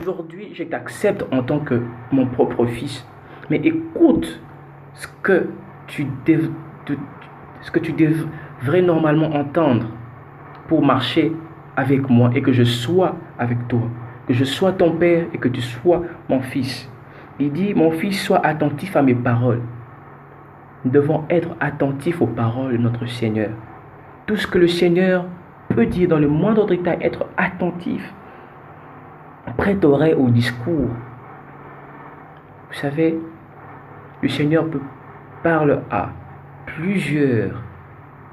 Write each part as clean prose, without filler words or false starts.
Aujourd'hui, je t'accepte en tant que mon propre fils. Mais écoute ce que tu, dev- de- ce que tu devrais normalement entendre pour marcher avec moi et que je sois avec toi. Que je sois ton père et que tu sois mon fils. Il dit, mon fils, sois attentif à mes paroles. Nous devons être attentifs aux paroles de notre Seigneur. Tout ce que le Seigneur peut dire dans le moindre détail, être attentif. Prête oreille au discours. Vous savez, le Seigneur parle à plusieurs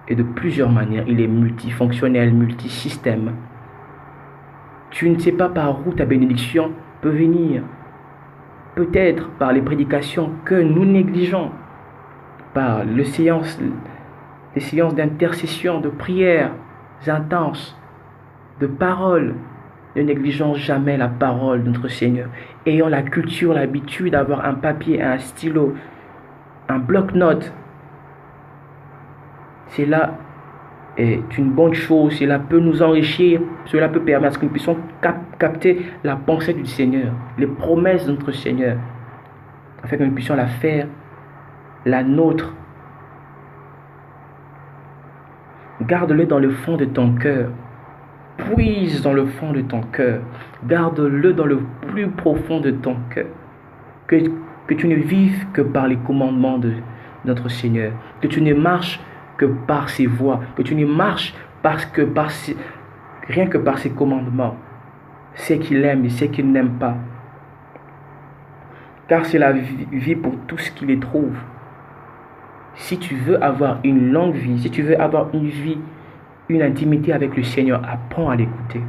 et de plusieurs manières. Il est multifonctionnel, multisystème. Tu ne sais pas par où ta bénédiction peut venir. Peut-être par les prédications que nous négligeons, par les séances d'intercession, de prières intenses, de paroles. Ne négligeons jamais la parole de notre Seigneur. Ayons la culture, l'habitude d'avoir un papier, un stylo, un bloc-notes. Cela est une bonne chose. Cela peut nous enrichir. Cela peut permettre que nous puissions capter la pensée du Seigneur, les promesses de notre Seigneur, afin que nous puissions la faire la nôtre. Garde-le dans le fond de ton cœur. Puise dans le fond de ton cœur. Garde-le dans le plus profond de ton cœur. Que tu ne vives que par les commandements de notre Seigneur. Que tu ne marches que par ses voies. Que tu ne marches rien que par ses commandements. C'est qu'il aime et c'est qu'il n'aime pas. Car c'est la vie pour tout ce qui les trouve. Si tu veux avoir une longue vie, si tu veux avoir une vie, une intimité avec le Seigneur, apprends à l'écouter.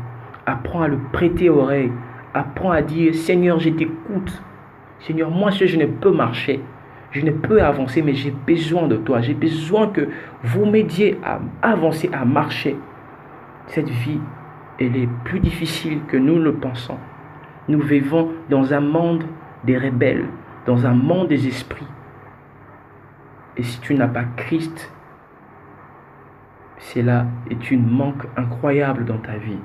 Apprends à le prêter oreille. Apprends à dire, Seigneur, je t'écoute. Seigneur, moi seul, je ne peux marcher. Je ne peux avancer, mais j'ai besoin de toi. J'ai besoin que vous m'aidiez à avancer, à marcher. Cette vie, elle est plus difficile que nous le pensons. Nous vivons dans un monde des rebelles, dans un monde des esprits. Et si tu n'as pas Christ, cela est une manque incroyable dans ta vie.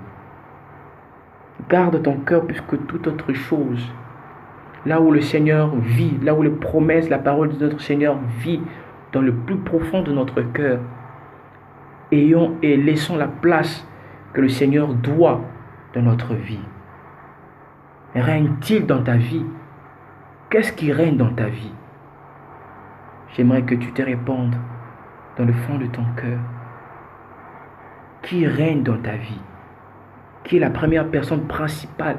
Garde ton cœur plus que toute autre chose. Là où le Seigneur vit, là où les promesses, la parole de notre Seigneur vit, dans le plus profond de notre cœur. Ayons et laissons la place que le Seigneur doit dans notre vie. Règne-t-il dans ta vie? Qu'est-ce qui règne dans ta vie? J'aimerais que tu te répondes dans le fond de ton cœur. Qui règne dans ta vie? Qui est la première personne principale?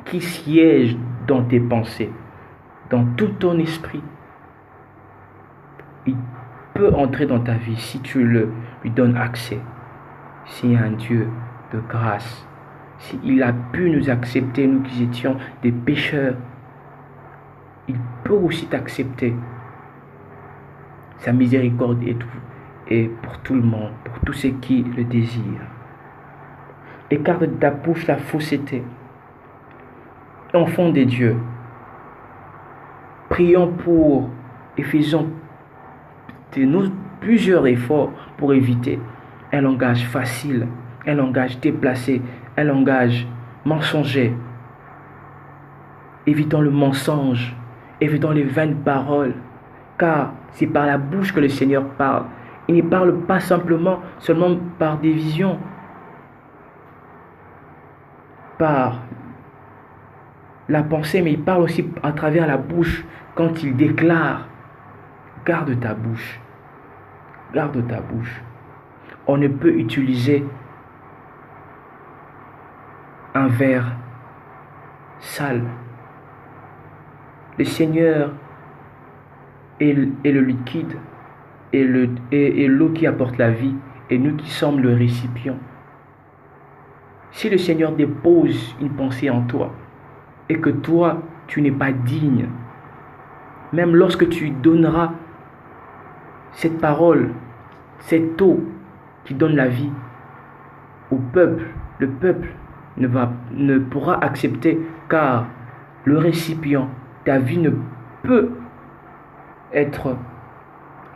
Qui siège dans tes pensées, dans tout ton esprit? Il peut entrer dans ta vie si tu lui donnes accès. S'il y a un Dieu de grâce, s'il a pu nous accepter, nous qui étions des pécheurs, il peut aussi t'accepter. Sa miséricorde est pour tout le monde, pour tous ceux qui le désirent. Écarte de ta bouche la fausseté. Enfants des dieux, prions pour et faisons plusieurs efforts pour éviter un langage facile, un langage déplacé, un langage mensonger. Évitons le mensonge, évitons les vaines paroles, car c'est par la bouche que le Seigneur parle. Il ne parle pas seulement par des visions, par la pensée, mais il parle aussi à travers la bouche quand il déclare. Garde ta bouche. Garde ta bouche. On ne peut utiliser un verre sale. Le Seigneur est le liquide et l'eau qui apporte la vie, et nous qui sommes le récipient. Si le Seigneur dépose une pensée en toi, et que toi, tu n'es pas digne, même lorsque tu donneras cette parole, cette eau qui donne la vie au peuple, le peuple ne pourra accepter, car le récipient, ta vie ne peut être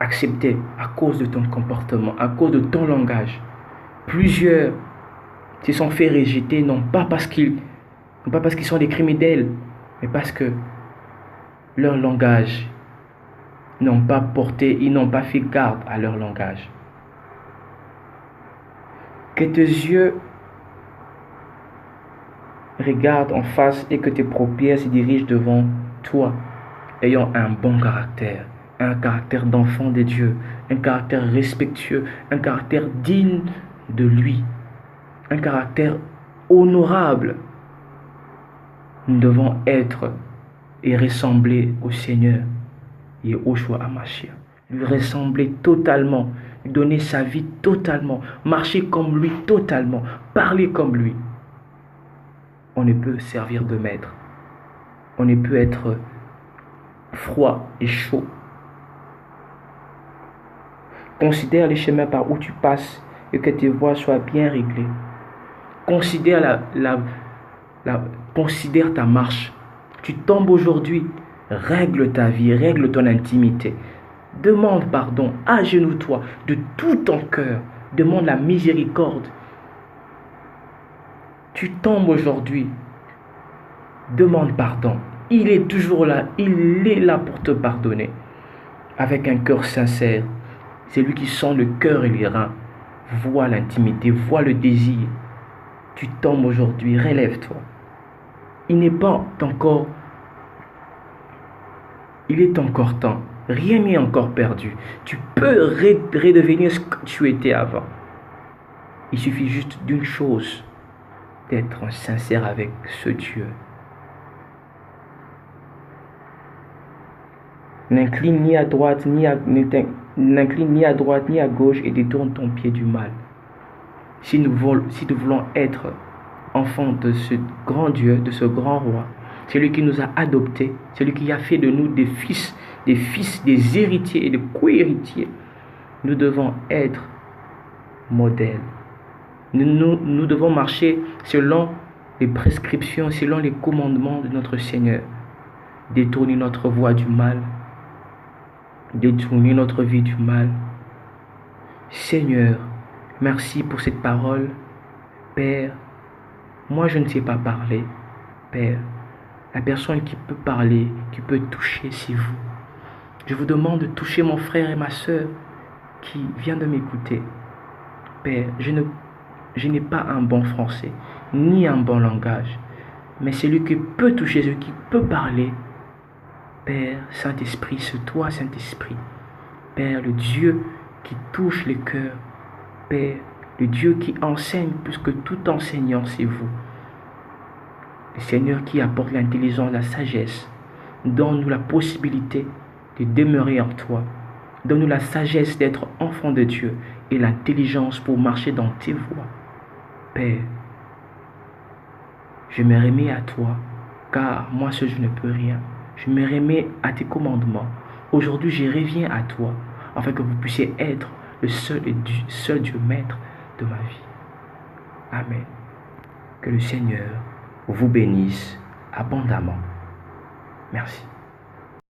acceptée à cause de ton comportement, à cause de ton langage. Plusieurs se sont fait rejeter, non pas parce qu'ils Non pas parce qu'ils sont des criminels, mais parce que leur langage n'ont pas porté, ils n'ont pas fait garde à leur langage. Que tes yeux regardent en face et que tes paupières se dirigent devant toi, ayant un bon caractère, un caractère d'enfant de Dieu, un caractère respectueux, un caractère digne de lui, un caractère honorable. Nous devons être et ressembler au Seigneur, Yeshua HaMashiach. Lui ressembler totalement, lui donner sa vie totalement, marcher comme lui totalement, parler comme lui. On ne peut servir de maître. On ne peut être froid et chaud. Considère les chemins par où tu passes et que tes voies soient bien réglées. Considère considère ta marche. Tu tombes aujourd'hui, règle ta vie, règle ton intimité. Demande pardon, agenouille-toi de tout ton cœur. Demande la miséricorde. Tu tombes aujourd'hui, demande pardon. Il est toujours là, il est là pour te pardonner. Avec un cœur sincère, c'est lui qui sent le cœur et les reins, voit l'intimité, voit le désir. Tu tombes aujourd'hui, relève-toi. Il est encore temps. Rien n'est encore perdu. Tu peux redevenir ce que tu étais avant. Il suffit juste d'une chose, d'être sincère avec ce Dieu. N'incline ni à droite ni à gauche et détourne ton pied du mal. Si nous voulons être enfants de ce grand Dieu, de ce grand roi, celui qui nous a adoptés, celui qui a fait de nous des fils, des héritiers et des co-héritiers, nous devons être modèles. Nous devons marcher selon les prescriptions, selon les commandements de notre Seigneur. Détourner notre voie du mal, détourner notre vie du mal. Seigneur, merci pour cette parole. Père, moi je ne sais pas parler. Père, la personne qui peut parler, qui peut toucher, c'est vous. Je vous demande de toucher mon frère et ma soeur qui vient de m'écouter. Père, je n'ai pas un bon français, ni un bon langage, mais celui qui peut toucher, celui qui peut parler. Père, Saint-Esprit, c'est toi, Saint-Esprit. Père, le Dieu qui touche les cœurs. Père, le Dieu qui enseigne plus que tout enseignant, c'est vous. Le Seigneur qui apporte l'intelligence, la sagesse. Donne-nous la possibilité de demeurer en toi. Donne-nous la sagesse d'être enfant de Dieu et l'intelligence pour marcher dans tes voies. Père, je me remets à toi, car moi seul je ne peux rien. Je me remets à tes commandements. Aujourd'hui, je reviens à toi, afin que vous puissiez être le seul Dieu maître de ma vie. Amen. Que le Seigneur vous bénisse abondamment. Merci.